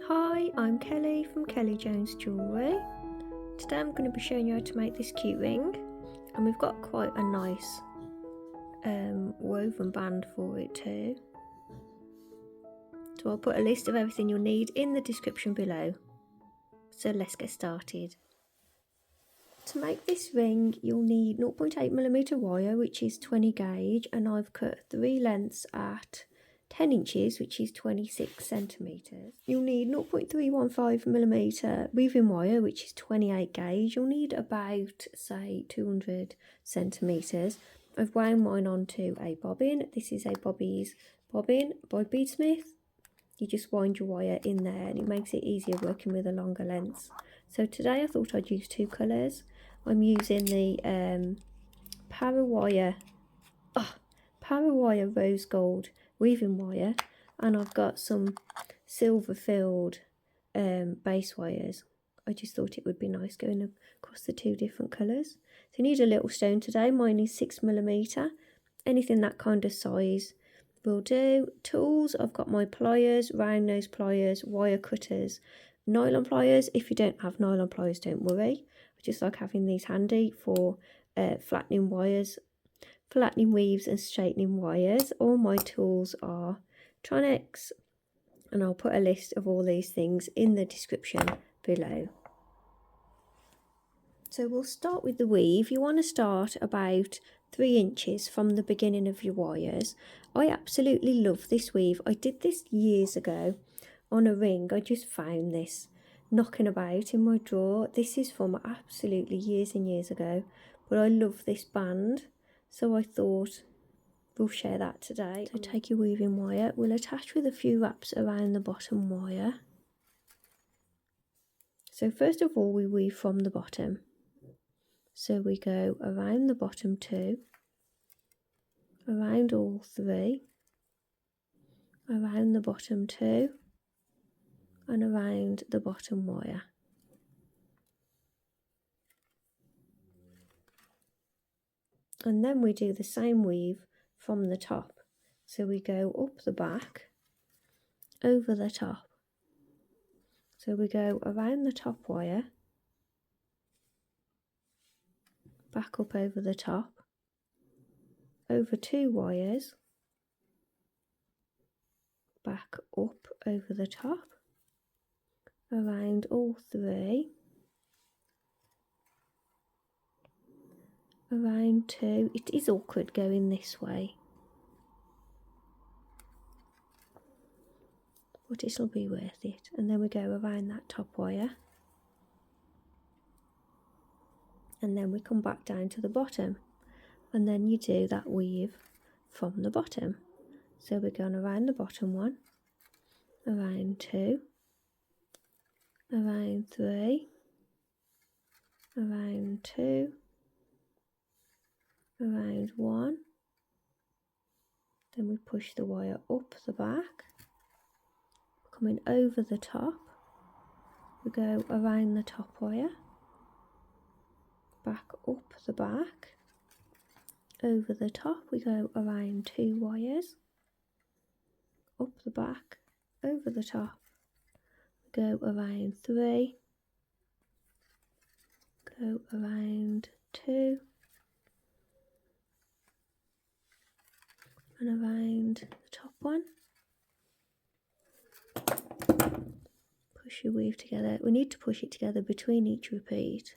Hi, I'm Kelly from Jones Jewellery. Today I'm going to be showing you how to make this cute ring, and we've got quite a nice woven band for it too. So I'll put a list of everything you'll need in the description below. So let's get started. To make this ring you'll need 0.8mm wire, which is 20 gauge, and I've cut 3 lengths at 10 inches, which is 26 centimetres. You'll need 0.315mm weaving wire, which is 28 gauge. You'll need about, say, 200 centimetres. I've wound mine onto a bobbin. This is a Bobeeze bobbin by Beadsmith. You just wind your wire in there and it makes it easier working with a longer length. So today I thought I'd use 2 colours. I'm using the Parawire rose gold weaving wire, and I've got some silver filled base wires. I just thought it would be nice going across the 2 different colours. So you need a little stone today. Mine is 6mm. Anything that kind of size will do. Tools, I've got my pliers, round nose pliers, wire cutters, nylon pliers. If you don't have nylon pliers, don't worry. I just like having these handy for flattening wires, flattening weaves and straightening wires. All my tools are Tronex, and I'll put a list of all these things in the description below. So we'll start with the weave. You want to start about 3 inches from the beginning of your wires. I absolutely love this weave. I did this years ago on a ring. I just found this knocking about in my drawer. This is from absolutely years and years ago, but I love this band. So I thought we'll share that today. So take your weaving wire, we'll attach with a few wraps around the bottom wire. So first of all we weave from the bottom. So we go around the bottom 2, around all 3, around the bottom 2, and around the bottom wire. And then we do the same weave from the top. So we go up the back, over the top. So we go around the top wire, back up over the top, over 2 wires, back up over the top, around all 3, around 2. It is awkward going this way, but it'll be worth it. And then we go around that top wire, and then we come back down to the bottom, and then you do that weave from the bottom. So we're going around the bottom 1, around 2, around 3, around 2, around 1, then we push the wire up the back, coming over the top, we go around the top wire, back up the back, over the top, we go around 2 wires, up the back, over the top, go around 3, go around 2, and around the top 1. Push your weave together. We need to push it together between each repeat,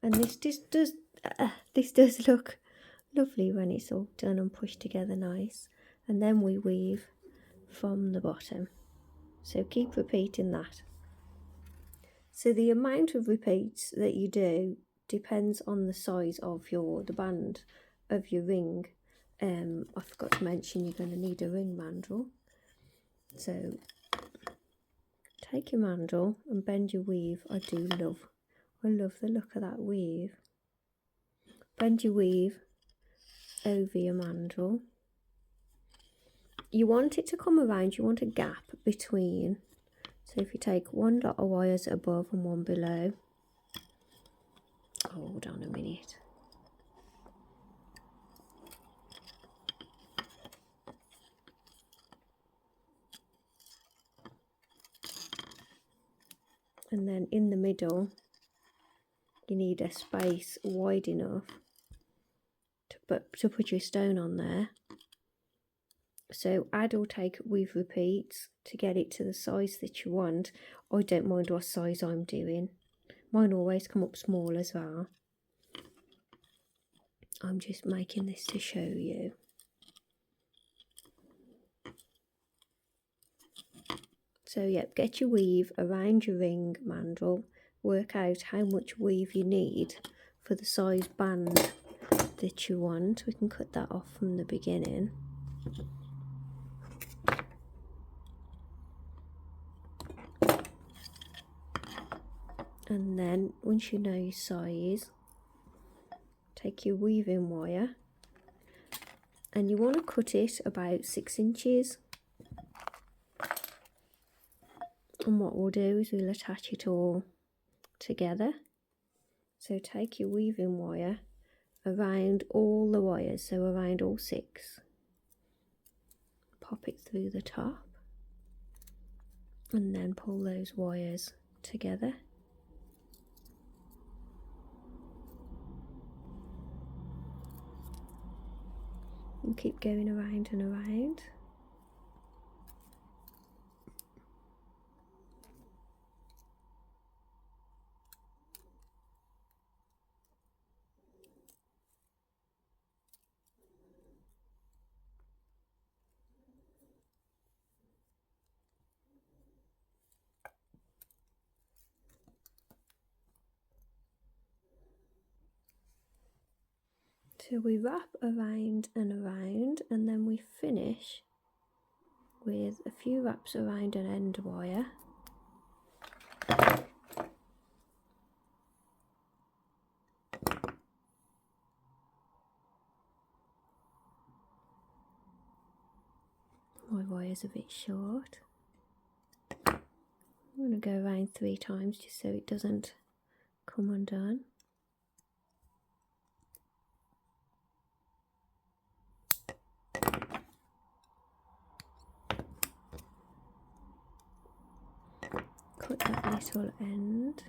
and this does look lovely when it's all done and pushed together nice. And then we weave from the bottom, so keep repeating that. So the amount of repeats that you do depends on the size of the band of your ring. I forgot to mention you're going to need a ring mandrel. So take your mandrel and bend your weave. I love the look of that weave. Bend your weave over your mandrel. You want it to come around, you want a gap between. So if you take 1 dot of wires above and 1 below. Hold on a minute. and then in the middle you need a space wide enough to put your stone on there. So add or take weave repeats to get it to the size that you want. I don't mind what size I'm doing. Mine always come up small as well. I'm just making this to show you. So yep, get your weave around your ring mandrel, work out how much weave you need for the size band that you want. We can cut that off from the beginning. And then once you know your size, take your weaving wire and you want to cut it about 6 inches. And what we'll do is we'll attach it all together. So take your weaving wire around all the wires, so around all 6. Pop it through the top and then pull those wires together. And keep going around and around. So we wrap around and around, and then we finish with a few wraps around an end wire. My wire's a bit short. I'm going to go around 3 times just so it doesn't come undone. Cut that little end.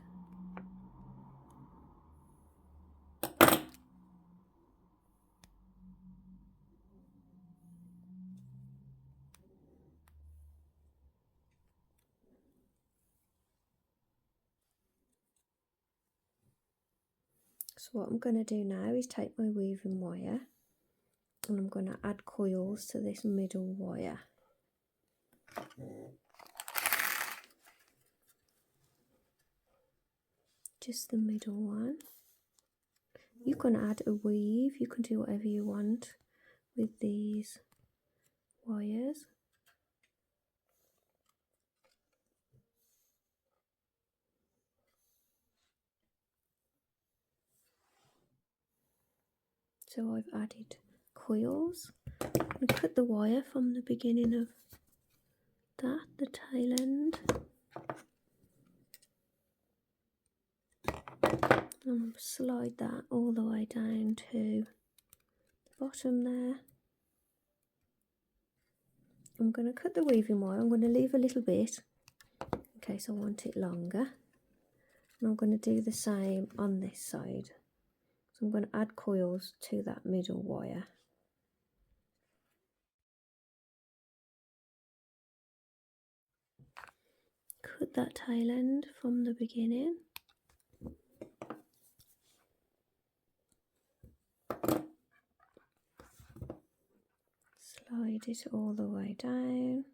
So what I'm going to do now is take my weaving wire and I'm going to add coils to this middle wire. Just the middle one. You can add a weave, you can do whatever you want with these wires. So I've added coils and cut the wire from the beginning of that, the tail end. And slide that all the way down to the bottom there. I'm going to cut the weaving wire. I'm going to leave a little bit in case I want it longer. And I'm going to do the same on this side. So I'm going to add coils to that middle wire. Cut that tail end from the beginning. Slide it all the way down.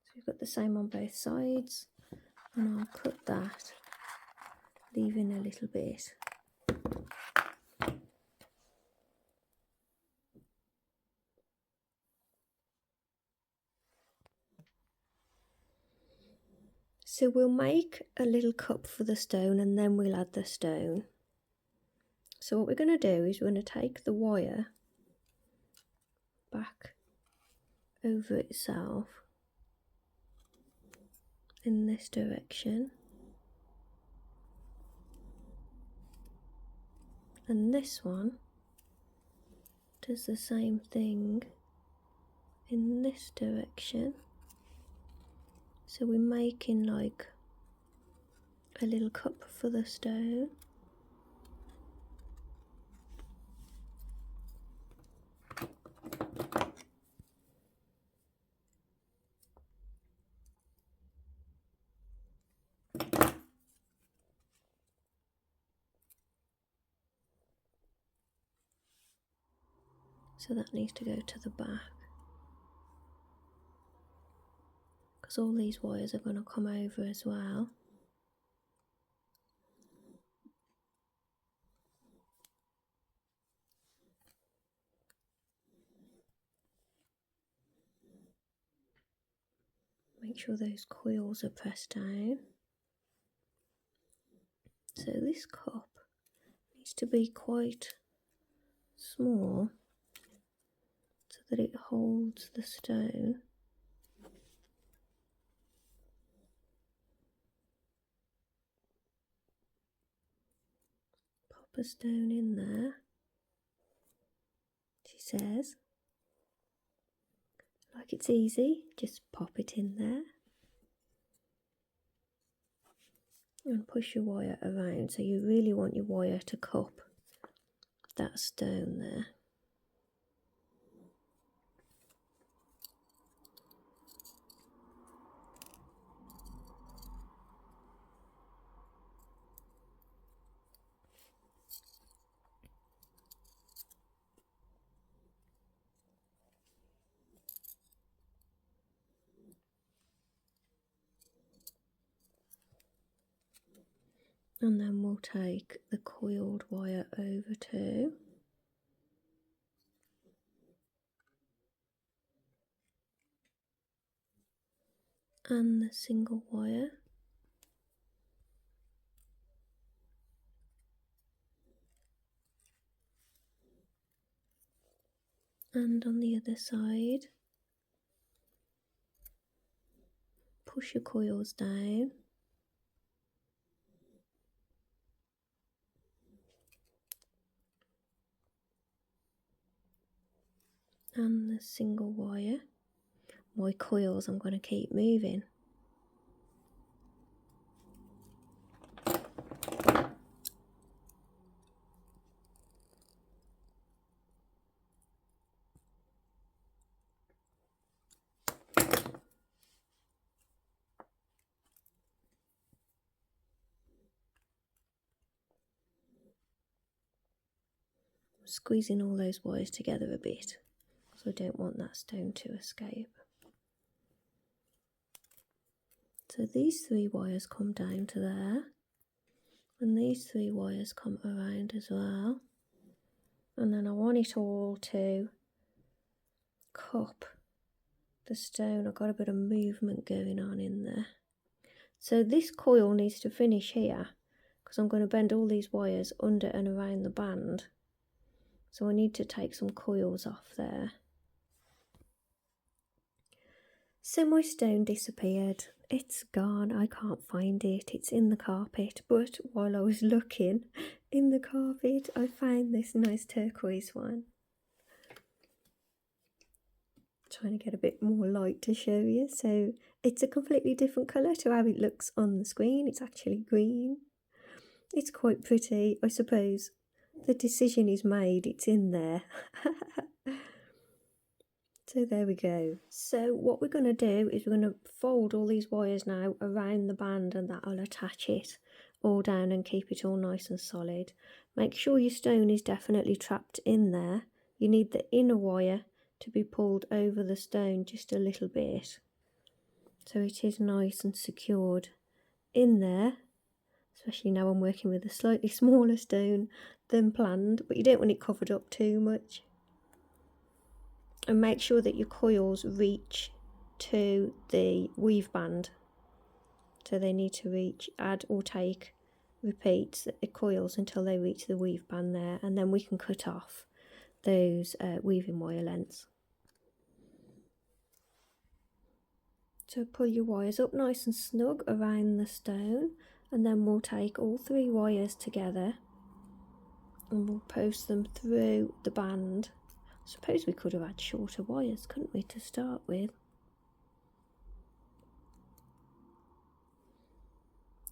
So we've got the same on both sides, and I'll cut that, leaving a little bit. So we'll make a little cup for the stone and then we'll add the stone. So what we're going to do is we're going to take the wire back over itself in this direction, and this one does the same thing in this direction. So we're making like a little cup for the stone. So that needs to go to the back, because all these wires are going to come over as well. Make sure those coils are pressed down. So this cup needs to be quite small so that it holds the stone. Pop a stone in there, she says. Like it's easy, just pop it in there. And push your wire around, so you really want your wire to cup that stone there. And then we'll take the coiled wire over too. And the single wire. And on the other side, push your coils down. And the single wire. My coils I'm going to keep moving. Squeezing all those wires together a bit, because I don't want that stone to escape. So these three wires come down to there, and these three wires come around as well. And then I want it all to cup the stone. I've got a bit of movement going on in there. So this coil needs to finish here, because I'm going to bend all these wires under and around the band. So I need to take some coils off there. So my stone disappeared. It's gone. I can't find it. It's in the carpet. But while I was looking in the carpet, I found this nice turquoise one. Trying to get a bit more light to show you. So it's a completely different colour to how it looks on the screen. It's actually green. It's quite pretty, I suppose. The decision is made, it's in there. So there we go. So what we're going to do is we're going to fold all these wires now around the band, and that'll attach it all down and keep it all nice and solid. Make sure your stone is definitely trapped in there. You need the inner wire to be pulled over the stone just a little bit, so it is nice and secured in there. Especially now I'm working with a slightly smaller stone than planned, but you don't want it covered up too much. And make sure that your coils reach to the weave band. So they need to reach, add or take repeats the coils until they reach the weave band there, and then we can cut off those weaving wire lengths. So pull your wires up nice and snug around the stone, and then we'll take all three wires together and we'll post them through the band. I suppose we could have had shorter wires, couldn't we, to start with?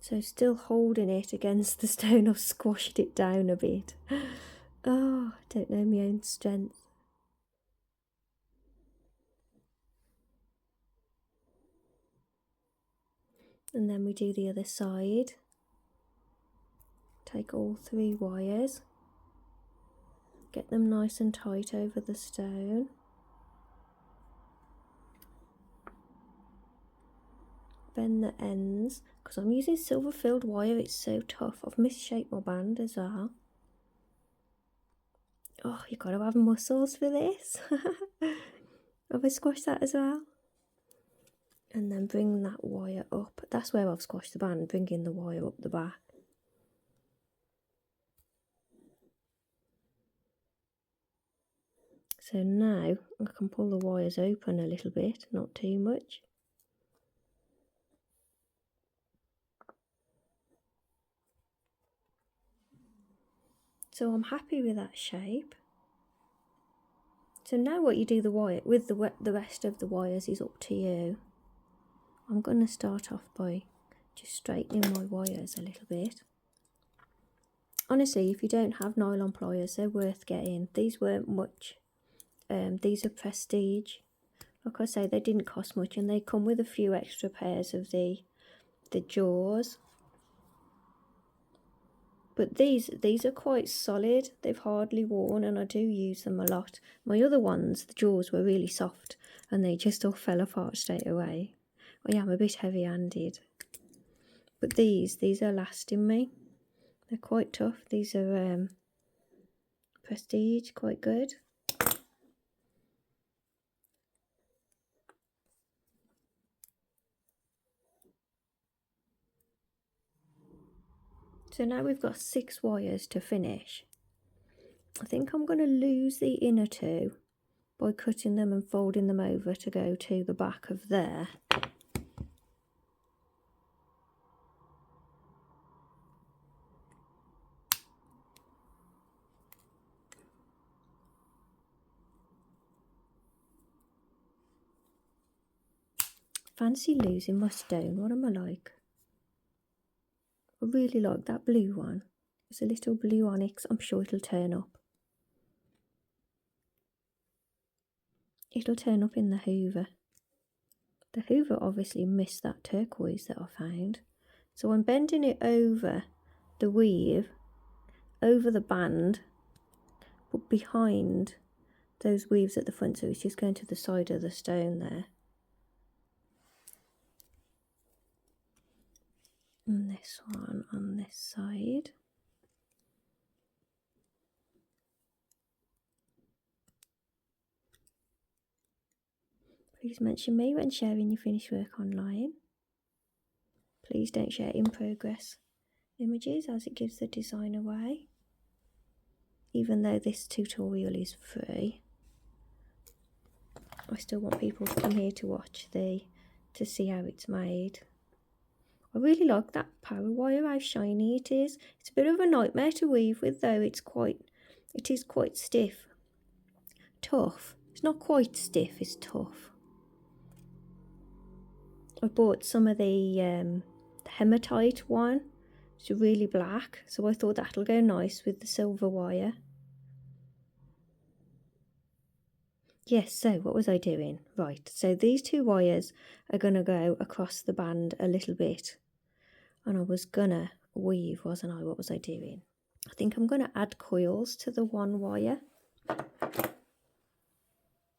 So still holding it against the stone, I've squashed it down a bit. Oh, I don't know my own strength. And then we do the other side. Take all 3 wires, get them nice and tight over the stone. Bend the ends, because I'm using silver filled wire, it's so tough. I've misshaped my band as well. Oh, you've got to have muscles for this. Have I squashed that as well? And then bring that wire up. That's where I've squashed the band, bringing the wire up the back. So now I can pull the wires open a little bit, not too much. So I'm happy with that shape. So now what you do with the rest of the wires is up to you. I'm going to start off by just straightening my wires a little bit. Honestly, if you don't have nylon pliers, they're worth getting. These weren't much. These are Prestige. Like I say, they didn't cost much, and they come with a few extra pairs of the jaws. But these are quite solid. They've hardly worn, and I do use them a lot. My other ones, the jaws were really soft, and they just all fell apart straight away. I am a bit heavy-handed. But these are lasting me. They're quite tough. These are Prestige, quite good. So now we've got 6 wires to finish. I think I'm going to lose the inner 2 by cutting them and folding them over to go to the back of there. Fancy losing my stone. What am I like? I really like that blue one. There's a little blue onyx. I'm sure it'll turn up. It'll turn up in the hoover. The hoover obviously missed that turquoise that I found. So I'm bending it over the weave, over the band, but behind those weaves at the front, so it's just going to the side of the stone there. And this one on this side. Please mention me when sharing your finished work online. Please don't share in progress images, as it gives the design away. Even though this tutorial is free, I still want people to come here to watch to see how it's made. I really like that power wire, how shiny it is. It's a bit of a nightmare to weave with though. It is quite stiff. Tough. It's not quite stiff, it's tough. I bought some of the hematite one. It's really black, so I thought that'll go nice with the silver wire. Yes, so what was I doing? Right, so these 2 wires are going to go across the band a little bit. And I was going to weave, wasn't I? What was I doing? I think I'm going to add coils to the 1 wire.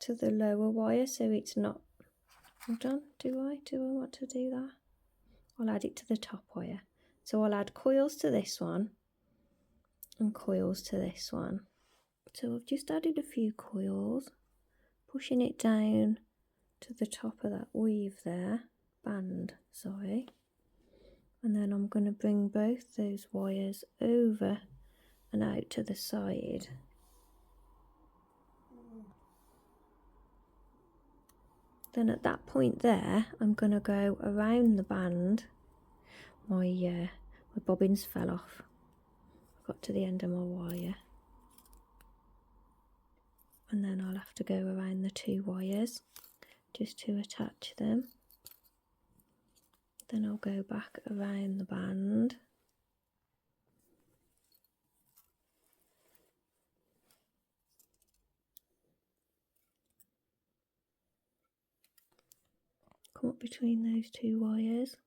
To the lower wire, so it's not... Hold on, do I want to do that? I'll add it to the top wire. So I'll add coils to this one and coils to this one. So I've just added a few coils, pushing it down to the top of that weave there, band, sorry. And then I'm going to bring both those wires over and out to the side. Then at that point there, I'm going to go around the band. My bobbins fell off. I got to the end of my wire. And then I'll have to go around the 2 wires just to attach them. Then I'll go back around the band. Come up between those two wires.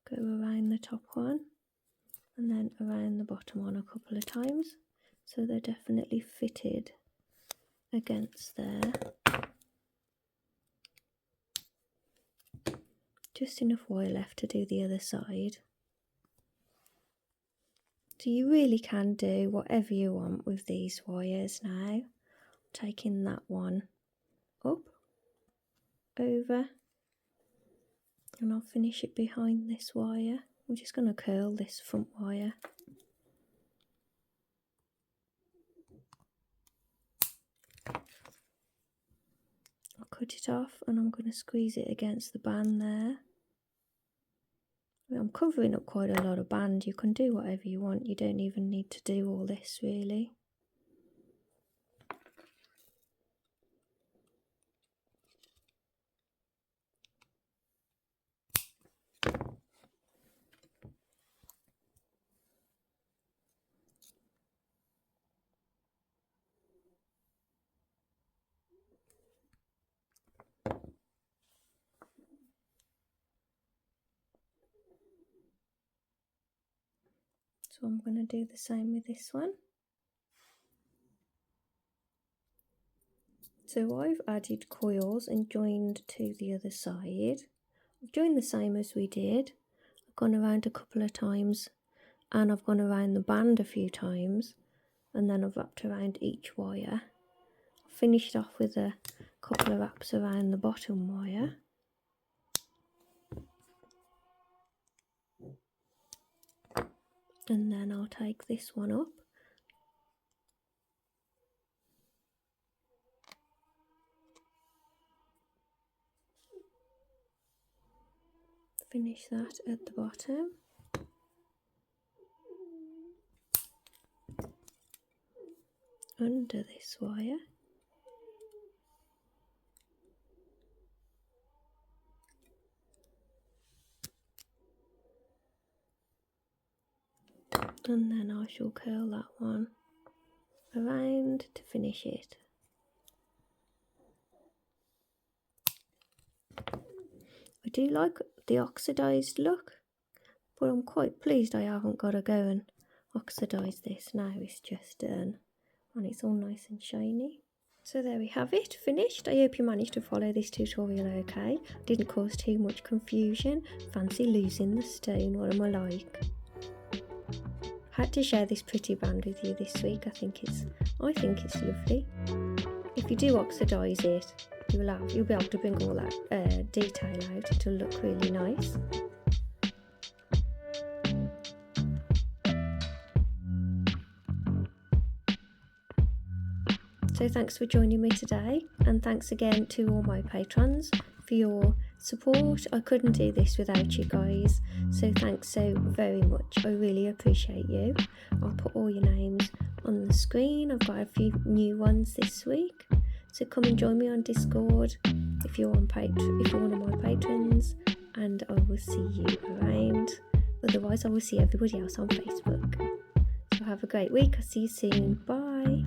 Go around the top one and then around the bottom one a couple of times. So they're definitely fitted against there. Just enough wire left to do the other side. So you really can do whatever you want with these wires now. Taking that one up, over, and I'll finish it behind this wire. I'm just going to curl this front wire. I'll cut it off and I'm going to squeeze it against the band there. I'm covering up quite a lot of band. You can do whatever you want. You don't even need to do all this really. So I'm going to do the same with this one. So I've added coils and joined to the other side. I've joined the same as we did. I've gone around a couple of times and I've gone around the band a few times and then I've wrapped around each wire. I've finished off with a couple of wraps around the bottom wire. And then I'll take this one up. Finish that at the bottom. Under this wire. And then I shall curl that one around to finish it. I do like the oxidised look, but I'm quite pleased I haven't got to go and oxidise this now. It's just done and it's all nice and shiny. So there we have it, finished. I hope you managed to follow this tutorial okay. Didn't cause too much confusion. Fancy losing the stone, what am I like? Had to share this pretty band with you this week. I think it's lovely. If you do oxidise it, you'll be able to bring all that detail out. It'll look really nice. So thanks for joining me today, and thanks again to all my patrons for your support. I couldn't do this without you guys, so thanks so very much. I really appreciate you. I'll put all your names on the screen. I've got a few new ones this week, so come and join me on Discord if you're one of my patrons, and I will see you around. Otherwise I will see everybody else on Facebook. So have a great week. I'll see you soon. Bye.